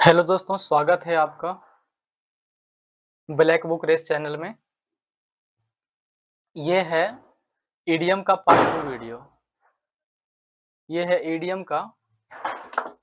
Hello दोस्तों, स्वागत है आपका ब्लैक बुक रेस चैनल में। ये है ईडीएम का पार्ट 2 वीडियो। ये है ईडीएम का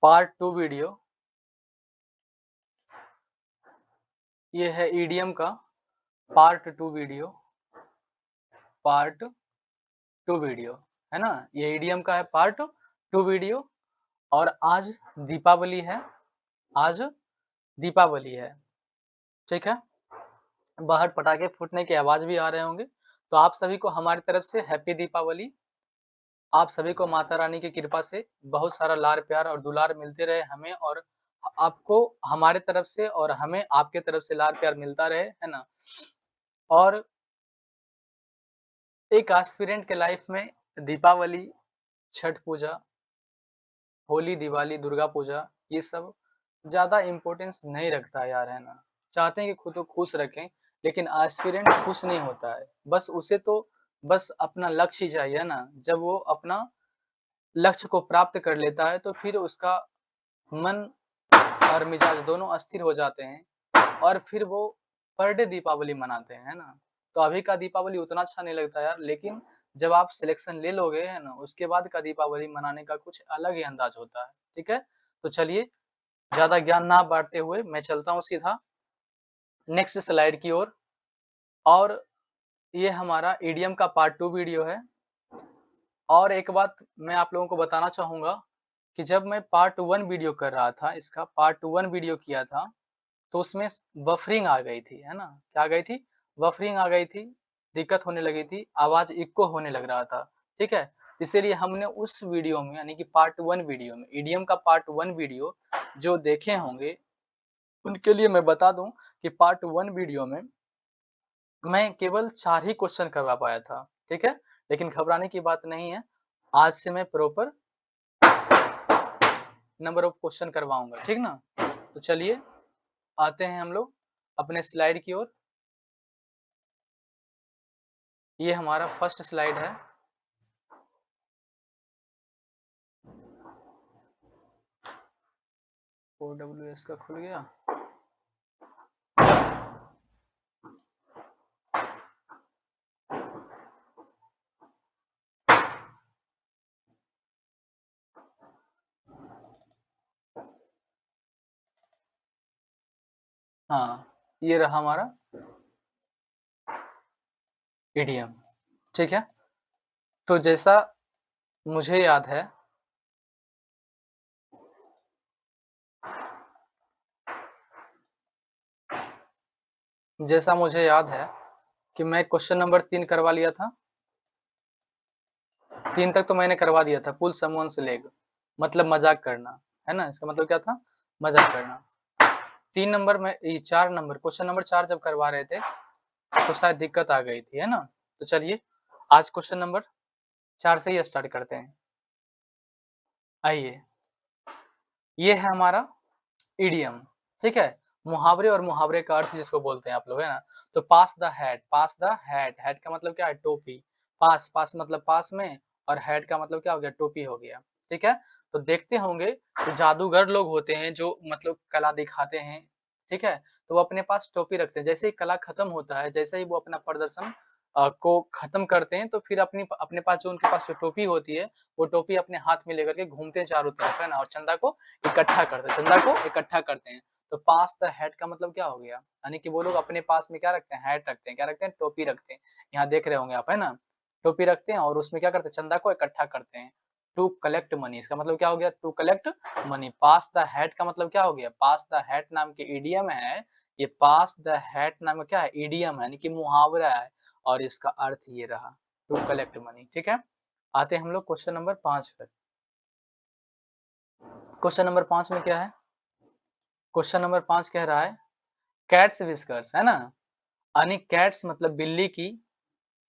पार्ट 2 वीडियो। ये है ईडीएम का पार्ट 2 वीडियो, पार्ट 2 वीडियो, है ना? ये ईडीएम का है पार्ट 2 वीडियो। और आज दीपावली है, आज दीपावली है, ठीक है? बाहर पटाखे फूटने की आवाज़ भी आ रहे होंगे। तो आप सभी को हमारी तरफ से हैप्पी दीपावली। आप सभी को माता रानी की कृपा से बहुत सारा लाड प्यार और दुलार मिलते रहे हमें, और आपको हमारे तरफ से और हमें आपके तरफ से लाड प्यार मिलता रहे, है ना? और एक एस्पिरेंट के लाइफ में दीपावली, छठ पूजा, होली, दिवाली, दुर्गा पूजा, ये सब ज़्यादा इम्पोर्टेंस नहीं रखता है यार, है ना? चाहते हैं कि खुद को खुश रखें, लेकिन एस्पिरेंट खुश नहीं होता है। बस उसे तो बस अपना लक्ष्य ही चाहिए, है ना? जब वो अपना लक्ष्य को प्राप्त कर लेता है, तो फिर उसका मन और मिजाज दोनों अस्थिर हो जाते हैं, और फिर वो पर डे दीपावली मनाते हैं, है ना? तो अभी का दीपावली उतना अच्छा नहीं लगता यार, लेकिन जब आप सिलेक्शन ले लोगे, है ना, उसके बाद का दीपावली मनाने का कुछ अलग ही अंदाज होता है, ठीक है? तो चलिए, ज़्यादा ज्ञान ना बाँटते हुए मैं चलता हूँ सीधा नेक्स्ट स्लाइड की ओर। और ये हमारा ईडीएम का पार्ट 2 वीडियो है। और एक बात मैं आप लोगों को बताना चाहूँगा कि जब मैं पार्ट 1 वीडियो कर रहा था, इसका पार्ट 1 वीडियो किया था, तो उसमें बफरिंग आ गई थी, है ना? क्या आ गई थी? बफरिंग आ गई थी, दिक्कत होने लगी थी, आवाज़ इको होने लग रहा था, ठीक है? इसीलिए हमने उस वीडियो में, यानी कि पार्ट 1 वीडियो में, ईडीएम का पार्ट 1 वीडियो जो देखे होंगे, उनके लिए मैं बता दूँ कि पार्ट 1 वीडियो में मैं केवल 4 ही क्वेश्चन करवा पाया था, ठीक है? लेकिन घबराने की बात नहीं है, आज से मैं प्रॉपर नंबर ऑफ क्वेश्चन करवाऊँगा, ठीक ना? तो चलिए, आते हैं हम लोग अपने स्लाइड की ओर। ये हमारा फर्स्ट स्लाइड है। OWS का खुल गया। हाँ, ये रहा हमारा ईडीएम, ठीक है? तो जैसा मुझे याद है, जैसा मुझे याद है कि मैं क्वेश्चन नंबर 3 करवा लिया था। 3 तक तो मैंने करवा दिया था, पुल समवन्स लेग, मतलब मज़ाक करना, है ना? इसका मतलब क्या था? मज़ाक करना। 3 नंबर में ये 4 नंबर, क्वेश्चन नंबर 4 जब करवा रहे थे, तो शायद दिक्कत आ गई थी, है ना? तो चलिए, आज क्वेश्चन नंबर 4 से ही स्टार्ट करते हैं। आइए, ये है हमारा इडियम, ठीक है? मुहावरे और मुहावरे का अर्थ जिसको बोलते हैं आप लोग, है ना? तो पास द हैट, हैट का मतलब क्या है? टोपी। पास, पास मतलब पास में, और हैट का मतलब क्या हो गया? टोपी हो गया, ठीक है? तो देखते होंगे, जो जादूगर लोग होते हैं, जो मतलब कला दिखाते हैं, ठीक है? तो वो अपने पास टोपी रखते हैं। जैसे ही कला खत्म होता है, जैसे ही वो अपना प्रदर्शन को खत्म करते हैं, तो फिर अपने पास जो उनके पास जो टोपी होती है, वो टोपी अपने हाथ में लेकर के घूमते हैं चारों तरफ, है ना? और चंदा को इकट्ठा करते हैं। तो पास द हैट का मतलब क्या हो गया? यानी कि वो लोग अपने पास में क्या रखते हैं? हैट रखते हैं। क्या रखते हैं? टोपी रखते हैं। यहाँ देख रहे होंगे आप, है ना? टोपी रखते हैं और उसमें क्या करते हैं? चंदा को इकट्ठा करते हैं। टू कलेक्ट मनी, इसका मतलब क्या हो गया? To collect money. Pass the hat का मतलब क्या हो गया? पास द हैट नाम के इडियम है। ये पास द हैट नाम का क्या है? इडियम है, यानी कि मुहावरा है, और इसका अर्थ ये रहा, टू कलेक्ट मनी, ठीक है? आते हैं हम लोग क्वेश्चन नंबर 5 पर। क्वेश्चन नंबर 5 में क्या है? क्वेश्चन नंबर 5 कह रहा है, कैट्स व्हिस्कर्स, है ना? यानी कैट्स मतलब बिल्ली की,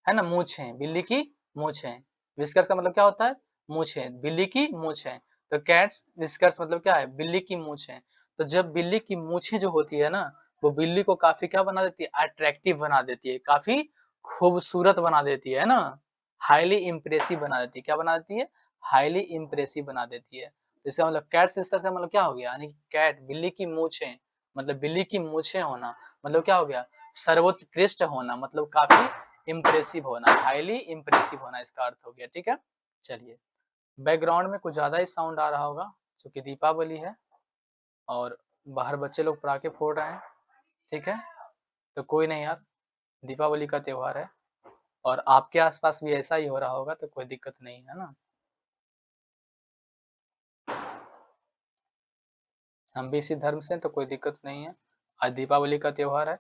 है ना, मूंछें, बिल्ली की मूंछें। व्हिस्कर्स का मतलब क्या होता है? मूंछें, बिल्ली की मूंछें। तो कैट्स व्हिस्कर्स मतलब क्या है? बिल्ली की मूंछें। तो जब बिल्ली की मूंछें जो होती है ना, वो बिल्ली को काफी क्या बना देती है? अट्रैक्टिव बना देती है, काफी खूबसूरत बना देती है ना? हाईली इंप्रेसिव बना देती है। क्या बना देती है? हाईली इंप्रेसिव बना देती है। इसका मतलब कैट सिस्टर का मतलब क्या हो गया, यानी कैट बिल्ली की मूंछें, मतलब बिल्ली की मूंछें होना, मतलब क्या हो गया, सर्वोत्कृष्ट होना, मतलब काफी इम्प्रेसिव होना, हाईली इम्प्रेसिव होना इसका अर्थ हो गया। ठीक है, चलिए बैकग्राउंड में कुछ ज्यादा ही साउंड आ रहा होगा क्योंकि दीपावली है और बाहर बच्चे लोग पटाखे फोड़ रहे हैं। ठीक है, तो कोई नहीं यार, दीपावली का त्योहार है और आपके आसपास भी ऐसा ही हो रहा होगा तो कोई दिक्कत नहीं है ना। हम भी इसी धर्म से हैं तो कोई दिक्कत नहीं है। आज दीपावली का त्योहार है,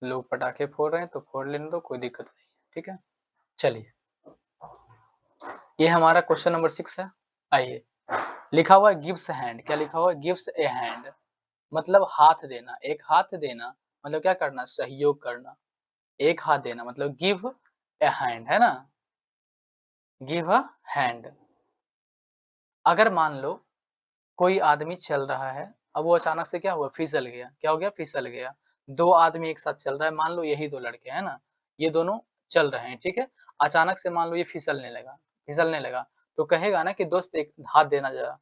लोग पटाखे फोड़ रहे हैं तो फोड़ लेने दो, कोई दिक्कत नहीं है। ठीक है, चलिए ये हमारा क्वेश्चन नंबर 6 है। आइए, लिखा हुआ है गिव्स हैंड, क्या लिखा हुआ है, गिव्स ए हैंड, मतलब हाथ देना, एक हाथ देना, मतलब क्या करना, सहयोग करना, एक हाथ देना मतलब गिव ए हैंड, है ना, गिव अ हैंड। अगर मान लो कोई आदमी चल रहा है, अब वो अचानक से क्या हुआ, फिसल गया, क्या हो गया, फिसल गया। दो आदमी एक साथ चल रहा है, मान लो यही दो लड़के हैं ना, ये दोनों चल रहे हैं, ठीक है, अचानक से मान लो ये फिसलने लगा, तो कहेगा ना कि दोस्त एक हाथ देना जरा,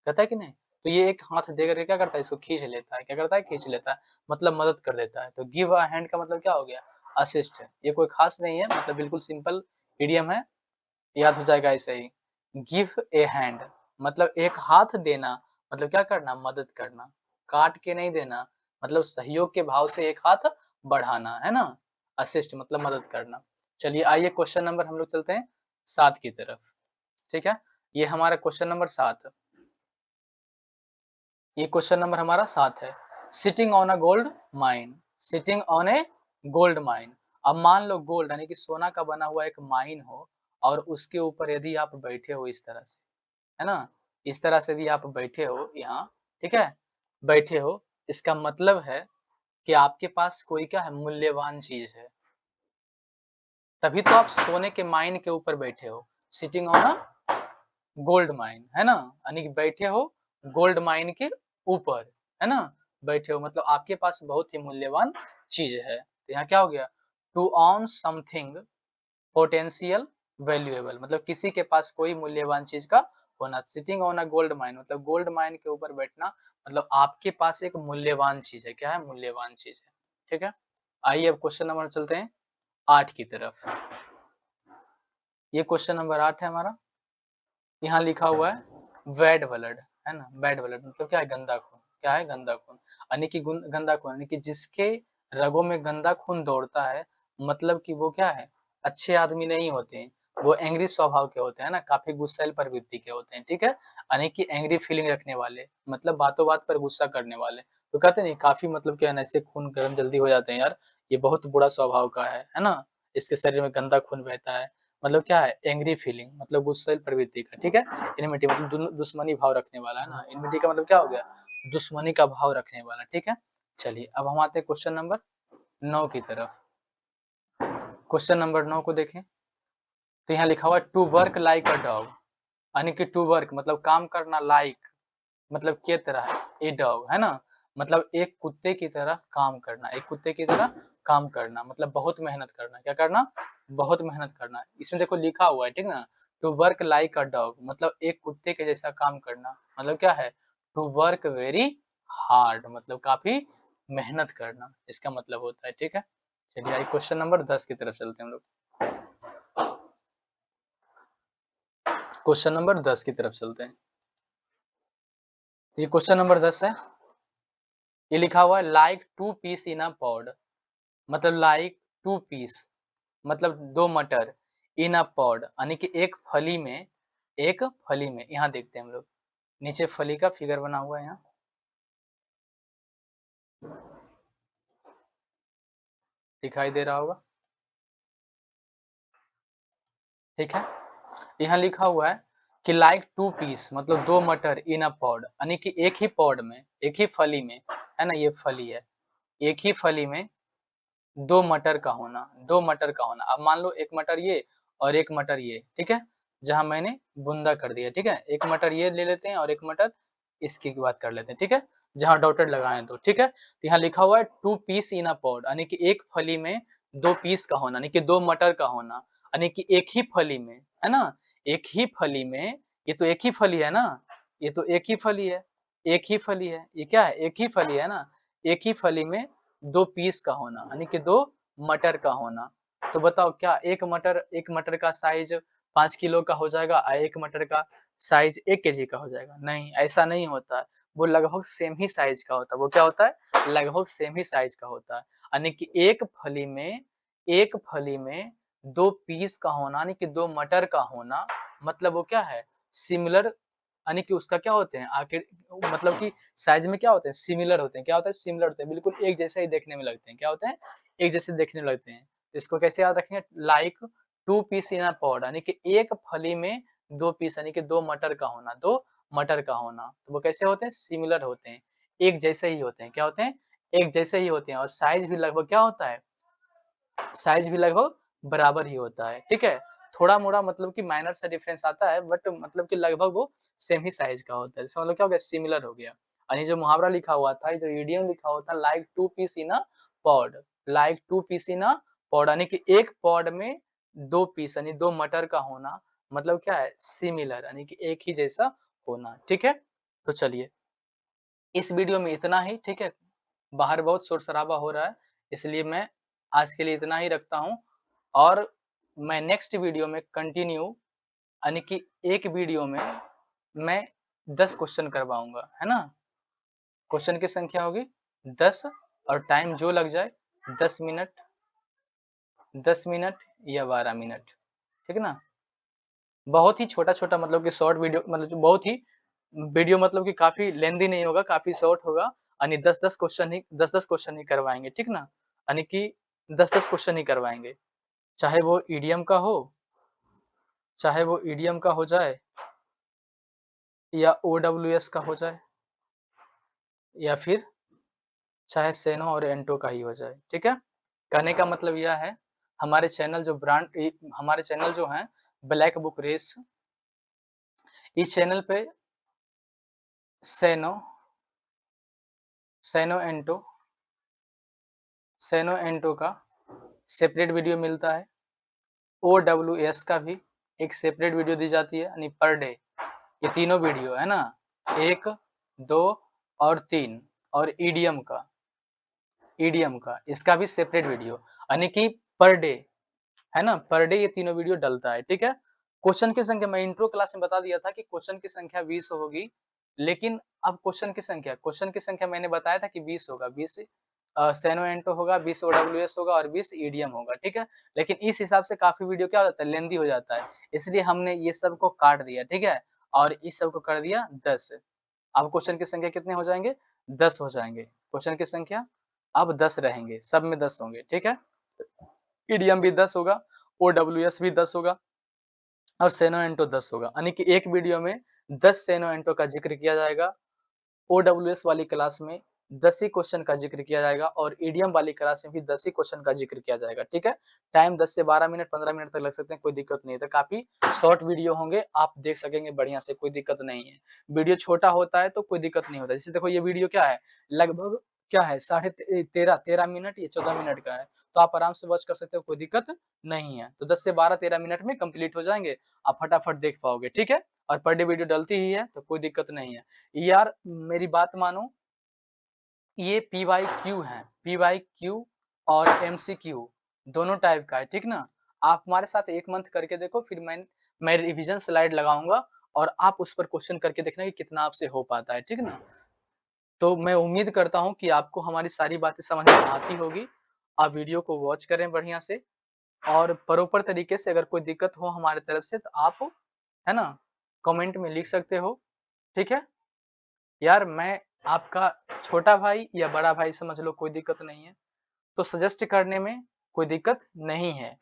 कहता है कि नहीं, तो ये एक हाथ दे करके क्या करता है, इसको खींच लेता है, क्या करता है, खींच लेता है, मतलब मदद कर देता है। तो गिव अ हैंड का मतलब क्या हो गया, असिस्ट है, ये कोई खास नहीं है, मतलब बिल्कुल सिंपल इडियम है, याद हो जाएगा ऐसे ही। गिव ए हैंड मतलब एक हाथ देना, मतलब क्या करना, मदद करना, काट के नहीं देना, मतलब सहयोग के भाव से एक हाथ बढ़ाना, है ना, असिस्ट मतलब मदद करना। चलिए आइए क्वेश्चन नंबर हम लोग चलते हैं 7 की तरफ। ठीक है, ये हमारा क्वेश्चन नंबर 7, ये क्वेश्चन नंबर हमारा 7 है। Sitting on a gold mine, sitting on A gold mine, अब मान लो गोल्ड यानी कि सोना का बना हुआ एक माइन हो और उसके ऊपर यदि आप बैठे हो इस तरह से, है ना, इस तरह से यदि आप बैठे हो यहाँ, ठीक है, बैठे हो, इसका मतलब है कि आपके पास कोई क्या है, मूल्यवान चीज है, तभी तो आप सोने के माइन के ऊपर बैठे हो, sitting on a gold mine, है ना, यानी कि बैठे हो गोल्ड माइन के ऊपर, है ना, बैठे हो मतलब आपके पास बहुत ही मूल्यवान चीज है। तो यहाँ क्या हो गया, to own something potential valuable, मतलब किसी के पास कोई मूल्यवान चीज का होना, sitting on a gold mine मतलब गोल्ड माइन के ऊपर बैठना, मतलब आपके पास एक मूल्यवान चीज है, क्या है, मूल्यवान चीज है। ठीक है, आइए अब क्वेश्चन नंबर चलते हैं 8 की तरफ। ये क्वेश्चन नंबर 8 है हमारा, यहाँ लिखा हुआ है बैड ब्लड, है ना, बैड ब्लड मतलब क्या है, गंदा खून, क्या है, गंदा खून, यानी कि गंदा खून यानी कि जिसके रगों में गंदा खून दौड़ता है, मतलब कि वो क्या है, अच्छे आदमी नहीं होते हैं, वो एंग्री स्वभाव के होते हैं ना, काफी गुस्सैल प्रवृत्ति के होते हैं। ठीक है, यानी कि एंग्री फीलिंग रखने वाले, मतलब बातों बात पर गुस्सा करने वाले, तो कहते नहीं काफी मतलब क्या है ना, ऐसे खून गर्म जल्दी हो जाते हैं यार, ये बहुत बुरा स्वभाव का है ना, इसके शरीर में गंदा खून बहता है, मतलब क्या है, एंग्री फीलिंग मतलब गुस्सैल प्रवृत्ति का। ठीक है, इनमिटी मतलब दुश्मनी भाव रखने वाला, है ना, इनमिटी का मतलब क्या हो गया, दुश्मनी का भाव रखने वाला। ठीक है, चलिए अब हम आते हैं क्वेश्चन नंबर 9 की तरफ। क्वेश्चन नंबर 9 को देखें, तो यहाँ लिखा हुआ है to work like a dog, यानी कि टू वर्क मतलब काम करना, लाइक मतलब के तरह, ए डॉग, है ना, मतलब एक कुत्ते की तरह काम करना, एक कुत्ते की तरह काम करना मतलब बहुत मेहनत करना, क्या करना, बहुत मेहनत करना। इसमें देखो लिखा हुआ है, ठीक ना, to work like a dog मतलब एक कुत्ते के जैसा काम करना, मतलब क्या है, टू वर्क वेरी हार्ड मतलब काफी मेहनत करना, इसका मतलब होता है। ठीक है, चलिए आइए क्वेश्चन नंबर 10 की तरफ चलते हैं हम लोग, क्वेश्चन नंबर 10 की तरफ चलते हैं। ये क्वेश्चन नंबर 10 है, ये लिखा हुआ है like two peas in a pod, मतलब लाइक टू पीस मतलब दो मटर, इन अ पॉड यानी कि एक फली में, एक फली में, यहाँ देखते हैं हम लोग, नीचे फली का फिगर बना हुआ है, यहाँ दिखाई दे रहा होगा। ठीक है, यहाँ लिखा हुआ है कि लाइक टू पीस मतलब दो मटर इन अ पॉड, यानी कि एक ही पॉड में, एक ही फली में, है ना, ये फली है, एक ही फली में दो मटर का होना, दो मटर का होना। अब मान लो एक मटर ये और एक मटर ये, ठीक है, जहां मैंने बुंदा कर दिया, ठीक है, एक मटर ये ले लेते हैं और एक मटर इसकी बात कर लेते हैं, ठीक है, जहां डॉटेड लगाए तो, ठीक है, तो यहाँ लिखा हुआ है two peas in a pod, यानी कि एक फली में दो पीस का होना, यानी कि दो मटर का होना, यानी कि एक ही फली में, है ना, एक ही फली में ये तो एक ही फली है ना, ये तो एक ही फली है, एक ही फली है। ये क्या है? एक ही फली है ना, एक ही फली में 2 पीस का होना, यानी कि 2 मटर का होना। तो बताओ क्या एक मटर का साइज़ 5 किलो का हो जाएगा और एक मटर का साइज़ 1 केजी का हो जाएगा? नहीं, ऐसा नहीं होता है। वो लगभग सेम ही साइज़ का होता है। वो क्या होता है? लगभग सेम ही साइज़ का होता है। यानी कि एक फली में 2 पीस का होना, यानी कि 2 मटर का होना, मतलब वो क्या है? सिमिलर, यानी कि उसका क्या होते हैं आखिर, मतलब कि साइज़ में क्या होते हैं? सिमिलर होते हैं। क्या होता है? सिमिलर होते हैं। बिल्कुल एक जैसा ही देखने में लगते हैं। क्या होते हैं? एक जैसे देखने में लगते हैं। तो इसको कैसे याद रखेंगे? Like 2 peas in a pod, यानी कि एक फली में 2 पीस, यानी कि 2 मटर का होना, 2 मटर का होना। तो वो कैसे होते हैं? सिमिलर होते हैं। एक जैसे ही होते हैं। क्या होते हैं? एक जैसे ही होते हैं और साइज़ भी लगभग क्या होता है? साइज़ भी लगभग बराबर ही होता है, ठीक है? थोड़ा-मोड़ा मतलब कि माइनर सा डिफरेंस आता है, बट मतलब कि लगभग वो सेम ही साइज़ का होता है। इसका मतलब क्या हो गया? सिमिलर हो गया। और ये जो मुहावरा लिखा हुआ था, ये जो इडियम लिखा हुआ था, like 2 peas in a pod, like 2 peas in a pod, यानी कि एक पॉड में 2 पीस, यानी 2 मटर का होना, मतलब क्या है? सिमिलर, यानी कि एक ही जैसा होना, ठीक है? तो चलिए, इस वीडियो में इतना ही, ठीक है? बाहर बहुत शोर-शराबा हो रहा है, इसलिए मैं आज के लिए इतना ही रखता हूँ और मैं नेक्स्ट वीडियो में कंटिन्यू, यानी कि एक वीडियो में मैं 10 क्वेश्चन करवाऊँगा, है ना? क्वेश्चन की संख्या होगी 10 और टाइम जो लग जाए 10 मिनट, 10 मिनट या 12 मिनट, ठीक है ना? बहुत ही छोटा-छोटा, मतलब कि शॉर्ट वीडियो, मतलब कि बहुत ही वीडियो, मतलब कि काफ़ी लेंथी नहीं होगा, काफ़ी शॉर्ट होगा, यानी 10-10 क्वेश्चन ही करवाएँगे, ठीक ना? यानी कि 10-10 क्वेश्चन ही करवाएँगे। चाहे वो ईडीएम का हो, चाहे वो ईडीएम का हो जाए या ओडब्ल्यूएस का हो जाए या फिर चाहे सेनो और एंटो का ही हो जाए, ठीक है? कहने का मतलब यह है, हमारे चैनल जो हैं ब्लैक बुक रेस, इस चैनल पे सेनो, सेनो एंटो, सेनो एंटो का सेपरेट वीडियो मिलता है। ओडब्ल्यूएस का भी एक सेपरेट वीडियो दी जाती है, यानी पर डे। ये तीनों वीडियो है ना, 1, 2 और 3, और ईडीएम का इसका भी सेपरेट वीडियो, यानी कि पर डे, है ना? पर डे ये तीनों वीडियो डलता है, ठीक है? क्वेश्चन की संख्या मैं इंट्रो क्लास में बता दिया था कि क्वेश्चन की संख्या 20 होगी, लेकिन अब क्वेश्चन की संख्या मैंने बताया था कि 20 होगा, 20 सेनो एंटो होगा, 20 ओडब्ल्यूएस होगा और 20 ईडीएम होगा, ठीक है? लेकिन इस हिसाब से काफ़ी वीडियो क्या हो जाता है? लेंथी हो जाता है, इसलिए हमने ये सब को काट दिया, ठीक है? और इस सब को कर दिया 10। अब क्वेश्चन की संख्या कितने हो जाएँगे? 10 हो जाएँगे। क्वेश्चन की संख्या अब 10 रहेंगे, सब में 10 होंगे, ठीक है? ईडीएम भी 10 होगा, ओडब्ल्यूएस भी 10 होगा और सेनो एंटो 10 होगा। यानी कि एक वीडियो में 10 सेनो एंटो का ज़िक्र किया जाएगा, ओडब्ल्यूएस वाली क्लास में 10 ही क्वेश्चन का ज़िक्र किया जाएगा और ईडीएम वाली क्लास में भी 10 ही क्वेश्चन का ज़िक्र किया जाएगा, ठीक है? टाइम 10 से 12 मिनट, 15 मिनट तक लग सकते हैं, कोई दिक्कत नहीं है। तो काफ़ी शॉर्ट वीडियो होंगे, आप देख सकेंगे बढ़िया से, कोई दिक्कत नहीं है। वीडियो छोटा होता है तो कोई दिक्कत नहीं होता। जैसे देखो ये वीडियो क्या है, लगभग क्या है, साढ़े 13 मिनट या 14 मिनट का है, तो आप आराम से वॉच कर सकते हो, कोई दिक्कत नहीं है। तो 10 से 12-13 मिनट में कंप्लीट हो जाएँगे, आप फटाफट देख पाओगे, ठीक है? और पर डे वीडियो डलती ही है, तो कोई दिक्कत नहीं है। यार मेरी बात मानो, ये पीवाईक्यू है, पीवाईक्यू और एमसीक्यू दोनों टाइप का है, ठीक ना? आप हमारे साथ 1 मंथ करके देखो, फिर मैं रिवीजन स्लाइड लगाऊँगा और आप उस पर क्वेश्चन करके देखना कि कितना आपसे हो पाता है, ठीक ना? तो मैं उम्मीद करता हूँ कि आपको हमारी सारी बातें समझ में आती होगी। आप वीडियो को वॉच करें बढ़िया से और प्रॉपर तरीके से, अगर कोई दिक्कत हो हमारी तरफ से तो आप, है ना, कमेंट में लिख सकते हो, ठीक है? यार मैं आपका छोटा भाई या बड़ा भाई समझ लो, कोई दिक्कत नहीं है। तो सजेस्ट करने में कोई दिक्कत नहीं है।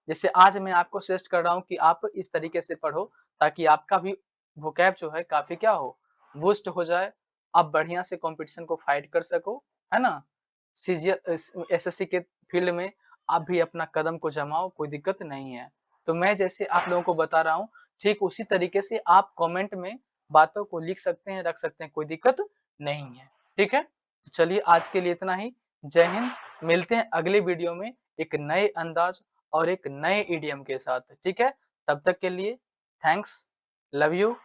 जैसे आज मैं आपको सजेस्ट कर रहा हूँ कि आप इस तरीके से पढ़ो, ताकि आपका भी वोकैब जो है काफ़ी क्या हो, बूस्ट हो जाए। आप बढ़िया से कॉम्पिटिशन को फाइट कर सको, है ना? एसएससी के फील्ड में आप भी अपना कदम को जमाओ, कोई दिक्कत नहीं है। तो मैं जैसे आप लोगों को बता रहा हूँ, ठीक उसी तरीके से आप कमेंट में बातों को लिख सकते हैं, रख सकते हैं, कोई दिक्कत नहीं है। ठीक है? तो चलिए आज के लिए इतना ही। जय हिंद। मिलते हैं अगले वीडियो में एक नए अंदाज और एक नए इडियम के साथ, ठीक है? तब तक के लिए थैंक्स, लव यू।